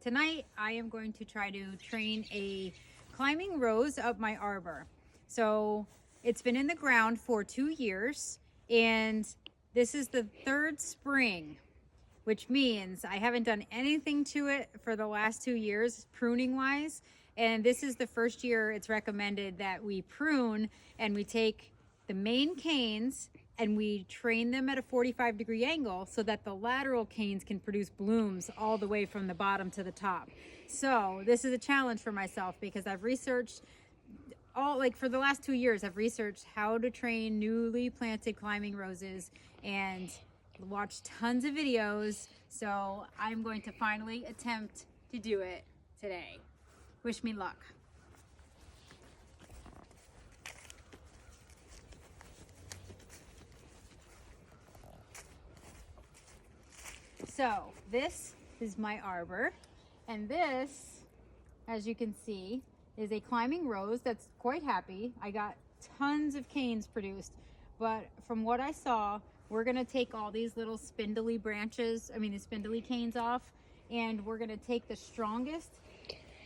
tonight I am going to try to train a climbing rose up my arbor. So it's been in the ground for 2 years, and this is the 3rd spring, which means I haven't done anything to it for the last 2 years, pruning wise. And this is the first year it's recommended that we prune, and we take the main canes and we train them at a 45-degree angle so that the lateral canes can produce blooms all the way from the bottom to the top. So this is a challenge for myself because I've researched for the last 2 years, I've researched how to train newly planted climbing roses and watched tons of videos. So I'm going to finally attempt to do it today. Wish me luck. So this is my arbor, and this, as you can see, is a climbing rose that's quite happy. I got tons of canes produced, but from what I saw, we're gonna take all these little spindly branches, the spindly canes off, and we're gonna take the strongest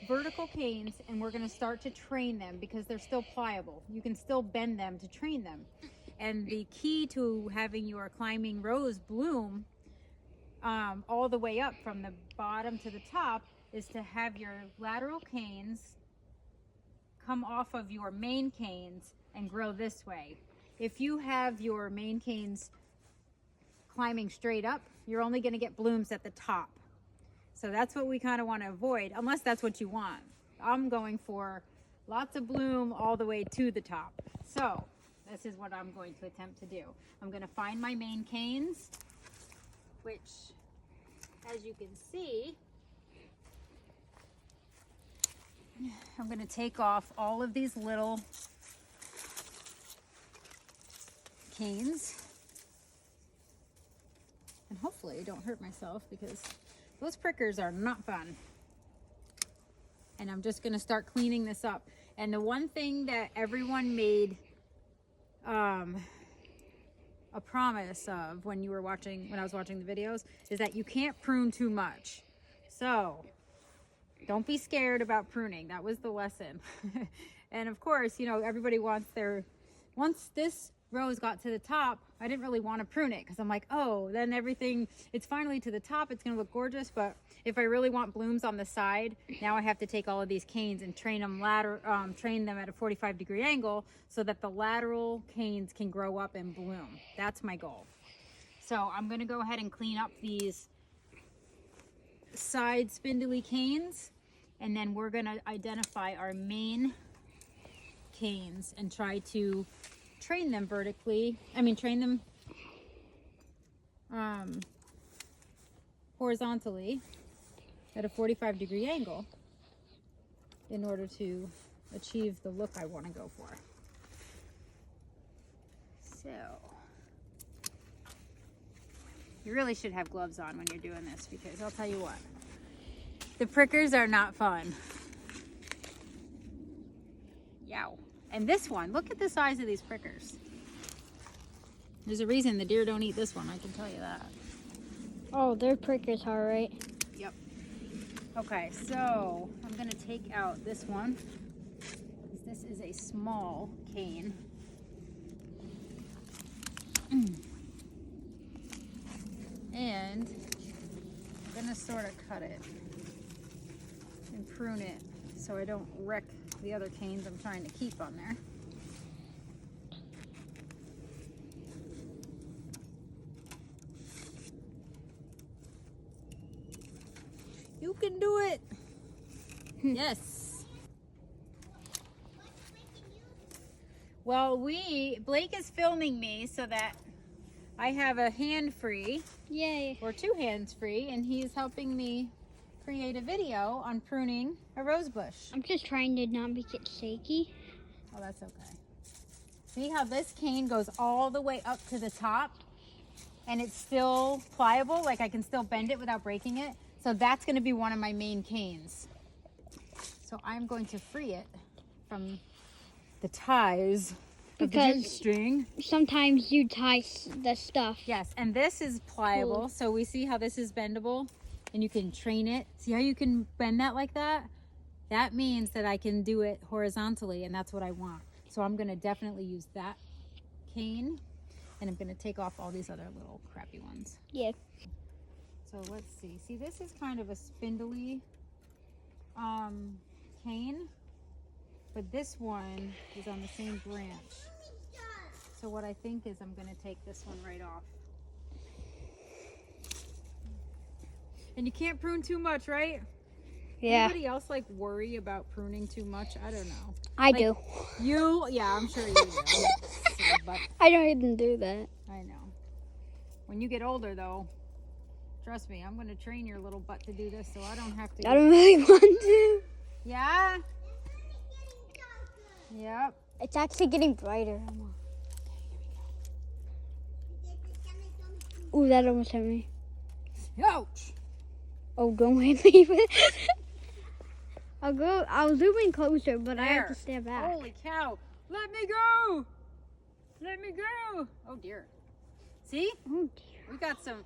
vertical canes and we're gonna start to train them because they're still pliable. You can still bend them to train them. And the key to having your climbing rose bloom all the way up from the bottom to the top is to have your lateral canes come off of your main canes and grow this way. If you have your main canes climbing straight up, you're only going to get blooms at the top. So that's what we kind of want to avoid, unless that's what you want. I'm going for lots of bloom all the way to the top. So this is what I'm going to attempt to do. I'm going to find my main canes, which, as you can see, I'm going to take off all of these little canes, and hopefully I don't hurt myself because those prickers are not fun. And I'm just going to start cleaning this up. And the one thing that everyone made a promise of when I was watching the videos is that you can't prune too much. So don't be scared about pruning. That was the lesson. And of course, everybody once this rose got to the top, I didn't really want to prune it because I'm like, oh, then it's finally to the top, it's going to look gorgeous. But if I really want blooms on the side, now I have to take all of these canes and train them at a 45-degree angle so that the lateral canes can grow up and bloom. That's my goal. So I'm going to go ahead and clean up these side spindly canes, and then we're going to identify our main canes and try to train them horizontally at a 45-degree angle in order to achieve the look I want to go for. So you really should have gloves on when you're doing this, because I'll tell you what, the prickers are not fun. Yow. And this one, look at the size of these prickers. There's a reason the deer don't eat this one, I can tell you that. Oh, they're prickers, all right. Yep. Okay, so I'm gonna take out this one. This is a small cane. And I'm gonna sort of cut it and prune it so I don't wreck the other canes I'm trying to keep on there. You can do it. Yes. Well, Blake is filming me so that I have a hand free. Yay. Or 2 hands free, and he's helping me create a video on pruning a rose bush. I'm just trying to not make it shaky. Oh, that's okay. See how this cane goes all the way up to the top and it's still pliable, like I can still bend it without breaking it. So that's going to be one of my main canes. So I'm going to free it from the ties of the jute string. Sometimes you tie the stuff. Yes, and this is pliable. Cool. So we see how this is bendable. and you can train it. See how you can bend that like that? That means that I can do it horizontally, and that's what I want. So I'm gonna definitely use that cane, and I'm gonna take off all these other little crappy ones. Yeah. So let's see. See, this is kind of a spindly cane, but this one is on the same branch. So what I think is I'm gonna take this one right off. And you can't prune too much, right? Yeah. Anybody else like worry about pruning too much? I don't know. I Like, do. You? Yeah, I'm sure you do. But I don't even do that. I know. When you get older, though, trust me, I'm going to train your little butt to do this so I don't have to. I don't really want to. Yeah? Yep. It's actually getting brighter. Ooh, that almost hit me. Ouch! Oh, don't hit me with it. I'll zoom in closer, but I have to stand back. Holy cow! Let me go! Let me go! Oh dear. See? Oh, dear. We got some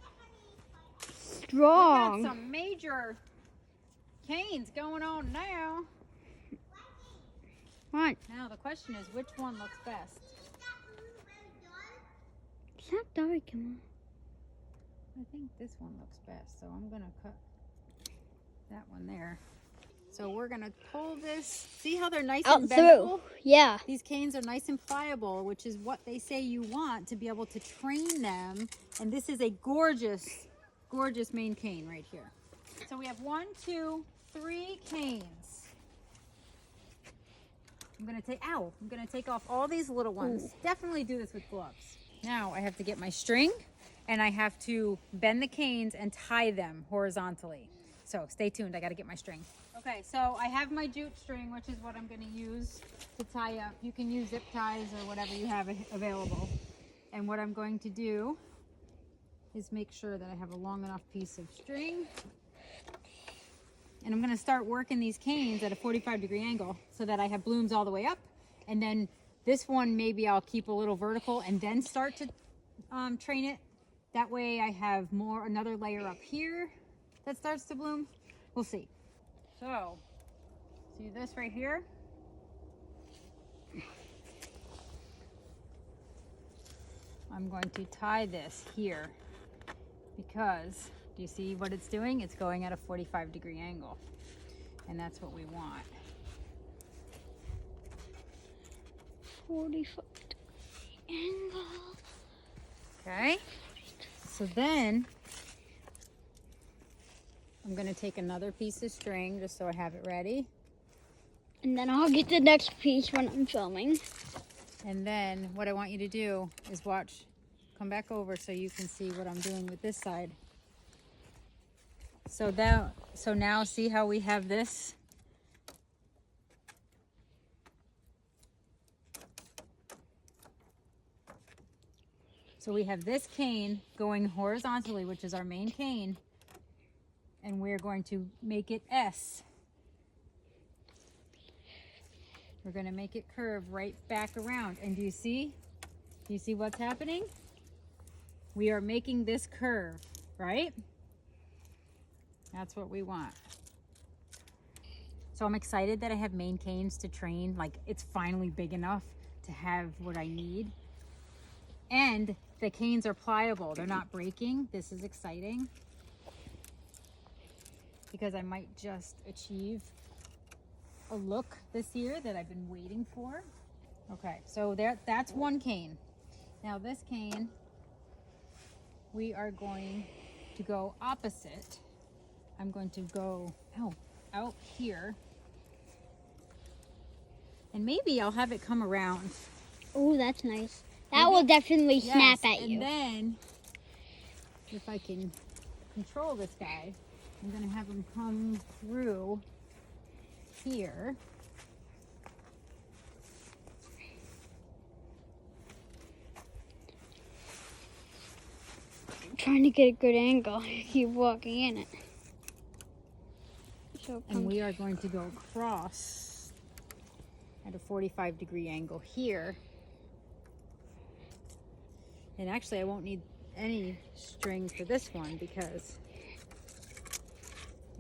Strong. We got some major canes going on now. What? Now the question is, which one looks best? It's not dark, come on. I think this one looks best, so I'm gonna cut that one there. So we're gonna pull this. See how they're nice and bendable? Yeah. These canes are nice and pliable, which is what they say you want to be able to train them. And this is a gorgeous, gorgeous main cane right here. So we have 1, 2, 3 canes. I'm gonna take off all these little ones. Ooh. Definitely do this with gloves. Now I have to get my string and I have to bend the canes and tie them horizontally. So stay tuned, I gotta get my string. Okay, so I have my jute string, which is what I'm gonna use to tie up. You can use zip ties or whatever you have available. And what I'm going to do is make sure that I have a long enough piece of string. And I'm gonna start working these canes at a 45-degree angle so that I have blooms all the way up. And then this one, maybe I'll keep a little vertical and then start to train it. That way I have another layer up here that starts to bloom. We'll see. So, see this right here? I'm going to tie this here because, do you see what it's doing? It's going at a 45-degree angle, and that's what we want. 45-degree angle. Okay, so then I'm going to take another piece of string just so I have it ready. And then I'll get the next piece when I'm filming. And then what I want you to do is watch, come back over so you can see what I'm doing with this side. So now see how we have this? So we have this cane going horizontally, which is our main cane. And we're going to make it S. We're going to make it curve right back around. And do you see what's happening? We are making this curve, right? That's what we want. So I'm excited that I have main canes to train. Like, it's finally big enough to have what I need. And the canes are pliable. They're not breaking. This is exciting, because I might just achieve a look this year that I've been waiting for. Okay, so that's one cane. Now this cane, we are going to go opposite. I'm going to go out here. And maybe I'll have it come around. Oh, that's nice. That will definitely snap at you. And then, if I can control this guy, I'm going to have him come through here. I'm trying to get a good angle. You keep walking in it. So And we are going to go across at a 45-degree angle here. And actually, I won't need any string for this one because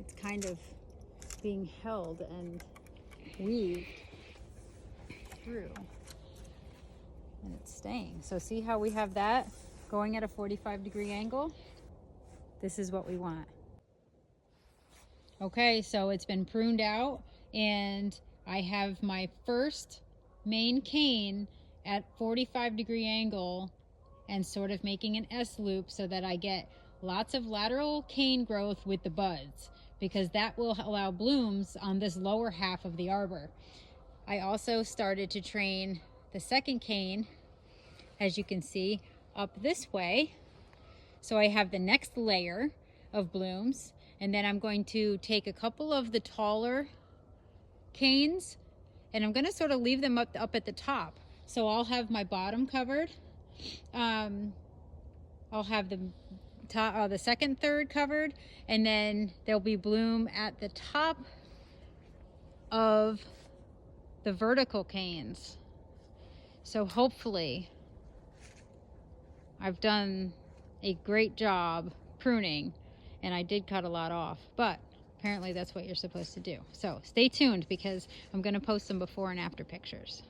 it's kind of being held and weaved through, and it's staying. So see how we have that going at a 45-degree angle? This is what we want. Okay, so it's been pruned out, and I have my first main cane at 45-degree angle and sort of making an S loop so that I get lots of lateral cane growth with the buds, because that will allow blooms on this lower half of the arbor. I also started to train the second cane, as you can see, up this way. So I have the next layer of blooms, and then I'm going to take a couple of the taller canes and I'm going to sort of leave them up at the top. So I'll have my bottom covered. I'll have the top, the second third covered, and then there'll be bloom at the top of the vertical canes. So hopefully I've done a great job pruning, and I did cut a lot off, but apparently that's what you're supposed to do. So stay tuned, because I'm going to post some before and after pictures.